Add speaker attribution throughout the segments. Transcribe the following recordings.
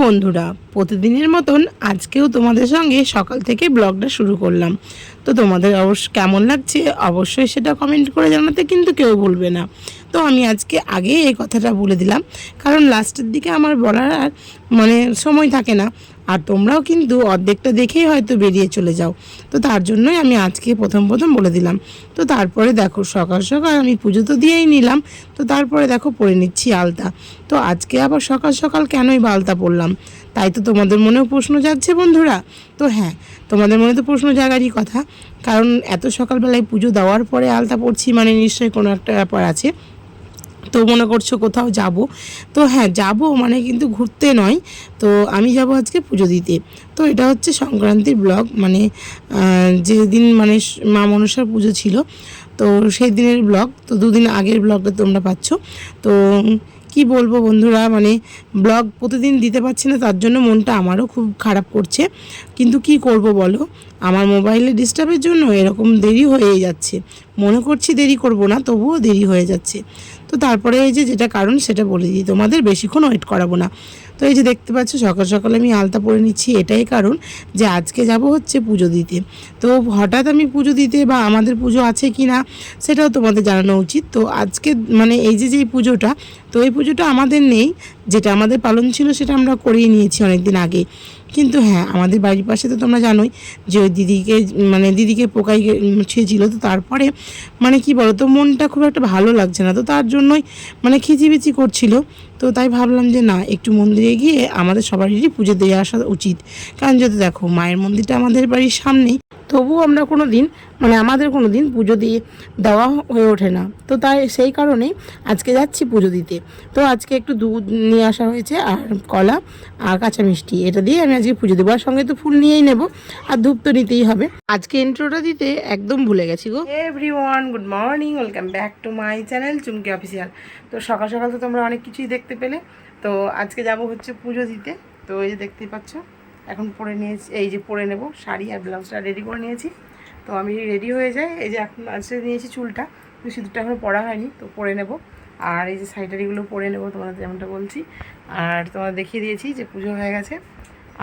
Speaker 1: বন্ধুরা, প্রতিদিনের মতন আজকেও তোমাদের সঙ্গে সকাল থেকে ব্লগটা শুরু করলাম। তো তোমাদের কেমন লাগছে অবশ্যই সেটা কমেন্ট করে জানাতে কিন্তু কেউ ভুলবে না। তো আমি আজকে আগে এই কথাটা বলে দিলাম, কারণ লাস্টের দিকে আমার বলার আর সময় থাকে না, আর তোমরাও কিন্তু অর্ধেকটা দেখেই হয়তো বেরিয়ে চলে যাও। তো তার জন্যই আমি আজকে প্রথম বলে দিলাম। তো তারপরে দেখো সকাল সকাল আমি পুজো তো দিয়েই নিলাম। তো তারপরে দেখো পরে নিচ্ছি আলতা। তো আজকে আবার সকাল সকাল কেনই বা আলতা পরলাম, তাই তো তোমাদের মনেও প্রশ্ন জাগছে বন্ধুরা। তো হ্যাঁ, তোমাদের মনে তো প্রশ্ন জাগারই কথা, কারণ এত সকালবেলায় পুজো দেওয়ার পরে আলতা পড়ছি, নিশ্চয়ই কোনো একটা ব্যাপার আছে। তো মনে করছো কোথাও যাব। তো হ্যাঁ যাব, কিন্তু ঘুরতে নয়। তো আমি যাব আজকে পুজো দিতে। তো এটা হচ্ছে সংক্রান্তির ব্লগ, যেদিন মা মনসার পুজো ছিল, তো সেই দিনের ব্লগ। তো দুদিন আগের ব্লগটা তোমরা পাচ্ছ। তো কি বলবো বন্ধুরা, ব্লগ প্রতিদিন দিতে পারছি না, তার জন্য মনটা আমারও খুব খারাপ করছে। কিন্তু কি করব বলো, আমার মোবাইলে ডিস্টার্বের জন্য এরকম দেরি হয়ে যাচ্ছে। মনে করছি দেরি করব না, তবুও দেরি হয়ে যাচ্ছে। তো তারপরে এই যেটা কারণ সেটা বলে দিই তোমাদের, বেশিক্ষণ ওয়েট করাবো না। তো এই যে দেখতে পাচ্ছ সকাল সকাল আমি আলতা পরে নিচ্ছি, এটাই কারণ যে আজকে যাব হচ্ছে পুজো দিতে। তো হঠাৎ আমি পুজো দিতে, বা আমাদের পুজো আছে কি না সেটাও তোমাদের জানানো উচিত। তো আজকে এই যে পুজোটা, তো এই পুজোটা আমাদের নেই, যেটা আমাদের পালন ছিল সেটা আমরা করিয়ে নিয়েছি অনেক দিন আগে। কিন্তু হ্যাঁ, আমাদের বাড়ির পাশে তো তোমরা জানোই যে ওই দিদিকে পোকাই ছিল। তো তারপরে কি বলো তো, মনটা খুব একটা ভালো লাগছে না, তো তার জন্যই খিচিবিচি করছিল। তো তাই ভাবলাম যে না, একটু মন্দিরে গিয়ে আমাদের সবারই পুজো দিয়ে আসা উচিত। কারণ যদি দেখো মায়ের মন্দিরটা আমাদের বাড়ির সামনেই, তবুও আমরা আমাদের কোনো দিন পুজো দিয়ে দেওয়া হয়ে ওঠে না। তো তাই সেই কারণেই আজকে যাচ্ছি পুজো দিতে। তো আজকে একটু দুধ নিয়ে আসা হয়েছে, আর কলা আর কাঁচা মিষ্টি, এটা দিয়ে আমি আজকে পুজো দেবো। আর সঙ্গে তো ফুল নিয়েই নেব, আর ধূপ তো নিতেই হবে। আজকে ইন্ট্রোটা দিতে একদম ভুলে গেছি গো। Everyone, good morning, welcome back to my channel Chumki official. তো সকাল সকাল তো তোমরা অনেক কিছুই দেখতে পেলে। তো আজকে যাব হচ্ছে পুজো দিতে। তো এই যে দেখতেই পাচ্ছ, এখন পরে নিয়েছি, এই যে পরে নেব শাড়ি আর ব্লাউজটা রেডি করে নিয়েছি। তো আমি রেডি হয়ে যাই, এই যে এখন আজকে নিয়েছি চুলটা, তো সিঁদুরটা এখনও পরা হয়নি, তো পরে নেব। আর এই যে শাড়িটারিগুলো পরে নেব তোমাদের, যেমনটা বলছি। আর তোমাদের দেখিয়ে দিয়েছি যে পুজো হয়ে গেছে।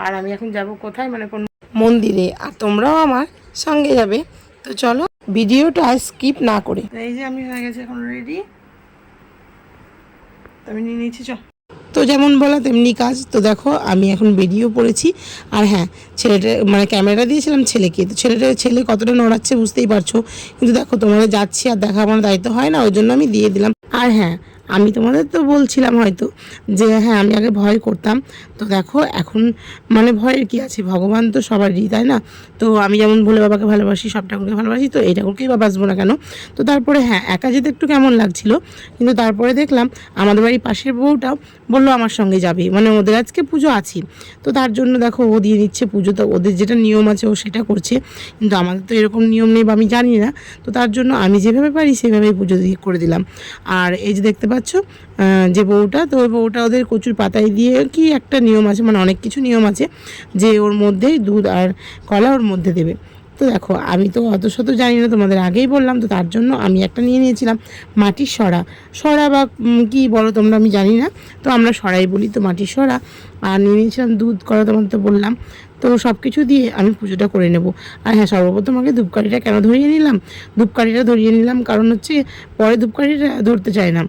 Speaker 1: আর আমি এখন যাব কোথায়, কোন মন্দিরে, আর তোমরাও আমার সঙ্গে যাবে। তো চলো ভিডিওটা স্কিপ না করে। এই যে আমি হয়ে গেছে এখন রেডি, তো আমি নিয়ে নিয়েছি। তো যেমন বলা তেমনি কাজ। তো দেখো আমি এখন বেরিয়েও পড়েছি। আর হ্যাঁ, ছেলেটা ক্যামেরা দিয়েছিলাম ছেলেকে, তো ছেলে কতটা নড়াচ্ছে বুঝতেই পারছো। কিন্তু দেখো তোমাদের যাচ্ছি আর দেখাবার দায়িত্ব হয় না, ওই জন্য আমি দিয়ে দিলাম। আর হ্যাঁ, আমি তোমাদের তো বলছিলাম হয়তো যে হ্যাঁ, আমি আগে ভয় করতাম। তো দেখো এখন ভয়ের কি আছে, ভগবান তো সবারই, তাই না? তো আমি যেমন ভোলে বাবাকে ভালোবাসি, সব ঠাকুরকে ভালোবাসি, তো এই ঠাকুরকেই বা বাসবো না কেন? তো তারপরে হ্যাঁ, একা যেতে একটু কেমন লাগছিল, কিন্তু তারপরে দেখলাম আমাদের বাড়ির পাশের বউটাও বললো আমার সঙ্গে যাবে, ওদের আজকে পুজো আছে। তো তার জন্য দেখো ও দিয়ে নিচ্ছে পুজো। তো ওদের যেটা নিয়ম আছে ও সেটা করছে, কিন্তু আমাদের তো এরকম নিয়ম নেই বা আমি জানি না। তো তার জন্য আমি যেভাবে পারি সেভাবেই পুজো দিয়ে করে দিলাম। আর এই যে দেখতে পাচ্ছ যে বউটা, তো ওই বউটা ওদের কচুর পাতায় দিয়ে কি একটা নিয়ম আছে, অনেক কিছু নিয়ম আছে, যে ওর মধ্যেই দুধ আর কলা ওর মধ্যে দেবে। তো দেখো আমি তো অত শত জানি না, তোমাদের আগেই বললাম। তো তার জন্য আমি একটা নিয়ে নিয়েছিলাম মাটির সরা বা কি বলো তোমরা, আমি জানি না। তো আমরা সরাই বলি, তো মাটির সরা। আর নিয়ে নিয়েছিলাম দুধ, কলা, তোমাদের তো বললাম। তো সব কিছু দিয়ে আমি পুজোটা করে নেব। আর হ্যাঁ, সর্বপ্রথম আগে ধূপকাঠিটা কেন ধরিয়ে নিলাম, ধূপকাঠিটা ধরিয়ে নিলাম কারণ হচ্ছে পরে ধূপকাঠিটা ধরতে চায় না,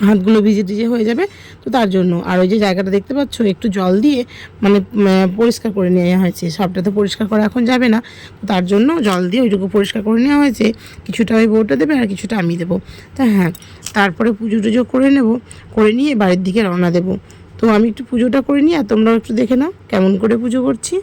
Speaker 1: হাতগুলো ভিজে টিজে হয়ে যাবে। তো তার জন্য। আর ওই যে জায়গাটা দেখতে পাচ্ছ একটু জল দিয়ে পরিষ্কার করে নেওয়া হয়েছে, সবটা তো পরিষ্কার করা এখন যাবে না। তো তার জন্য জল দিয়ে ওইটুকু পরিষ্কার করে নেওয়া হয়েছে, কিছুটা ওই বউটা দেবে আর কিছুটা আমি দেবো। তা হ্যাঁ, তারপরে পুজো টুজো করে নেব, করে নিয়ে বাড়ির দিকে রওনা দেবো। তো আমি একটু পুজোটা করে নিই, আর তোমরাও একটু দেখে নাও কেমন করে পুজো করছি।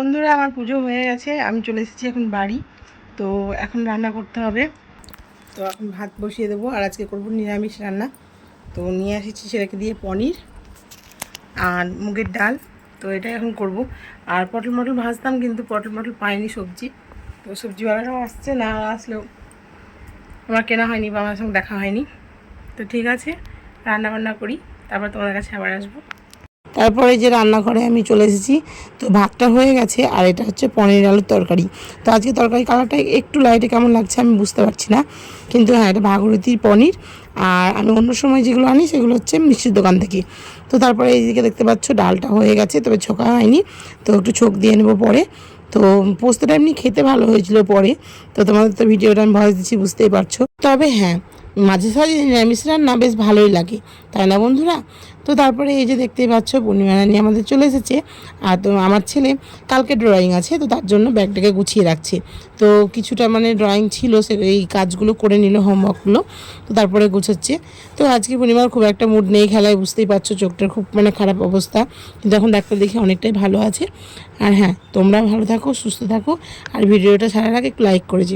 Speaker 1: বন্ধুরা, আমার পুজো হয়ে গেছে, আমি চলে এসেছি এখন বাড়ি। তো এখন রান্না করতে হবে। তো এখন ভাত বসিয়ে দেবো, আর আজকে করবো নিরামিষ রান্না। তো নিয়ে এসেছি সেটাকে দিয়ে পনির আর মুগের ডাল। তো এটাই এখন করব। আর পটল মটল ভাজতাম, কিন্তু পটল মটল পাইনি সবজি। তো সবজিওয়ালারাও আসছে, না আসলেও আমার কেনা হয়নি বা আমার সঙ্গে দেখা হয়নি। তো ঠিক আছে, রান্না বান্না করি, তারপর তোমাদের কাছে আবার আসবো। তারপরে যে রান্নাঘরে আমি চলে এসেছি। তো ভাতটা হয়ে গেছে, আর এটা হচ্ছে পনির আলুর তরকারি। তো আজকে তরকারি কালারটা একটু লাইটে কেমন লাগছে আমি বুঝতে পারছি না, কিন্তু হ্যাঁ, এটা ভাগীরথীর পনির। আর আমি অন্য সময় যেগুলো আনি সেগুলো হচ্ছে মিষ্টির দোকান থেকে। তো তারপরে এইদিকে দেখতে পাচ্ছ ডালটা হয়ে গেছে, তবে ছোকা হয়নি। তো একটু ছোক দিয়ে নেবো পরে। তো পোস্তটা এমনি খেতে ভালো হয়েছিল পরে। তো তোমাদের তো ভিডিওটা আমি ভয়েস দিচ্ছি, বুঝতেই পারছো। তবে হ্যাঁ, মাঝে সাঝে নিরামিষ রান্না বেশ ভালোই লাগে, তাই না বন্ধুরা? তো তারপরে এই যে দেখতেই পাচ্ছ পূর্ণিমা রানী আমাদের চলে এসেছে। আর তো আমার ছেলে কালকে ড্রয়িং আছে, তো তার জন্য ব্যাগটাকে গুছিয়ে রাখছে। তো কিছুটা মানে ড্রয়িং ছিল, সে এই কাজগুলো করে নিল, হোমওয়ার্কগুলো। তো তারপরে গুছাচ্ছে। তো আজকে পূর্ণিমার খুব একটা মুড নেই খেলায়, বুঝতেই পারছো, চোখটার খুব মানে খারাপ অবস্থা। কিন্তু এখন ডাক্তার দেখে অনেকটাই ভালো আছে। আর হ্যাঁ, তোমরা ভালো থাকো, সুস্থ থাকো, আর ভিডিওটা ছাড়ার আগে একটু লাইক করে যেও।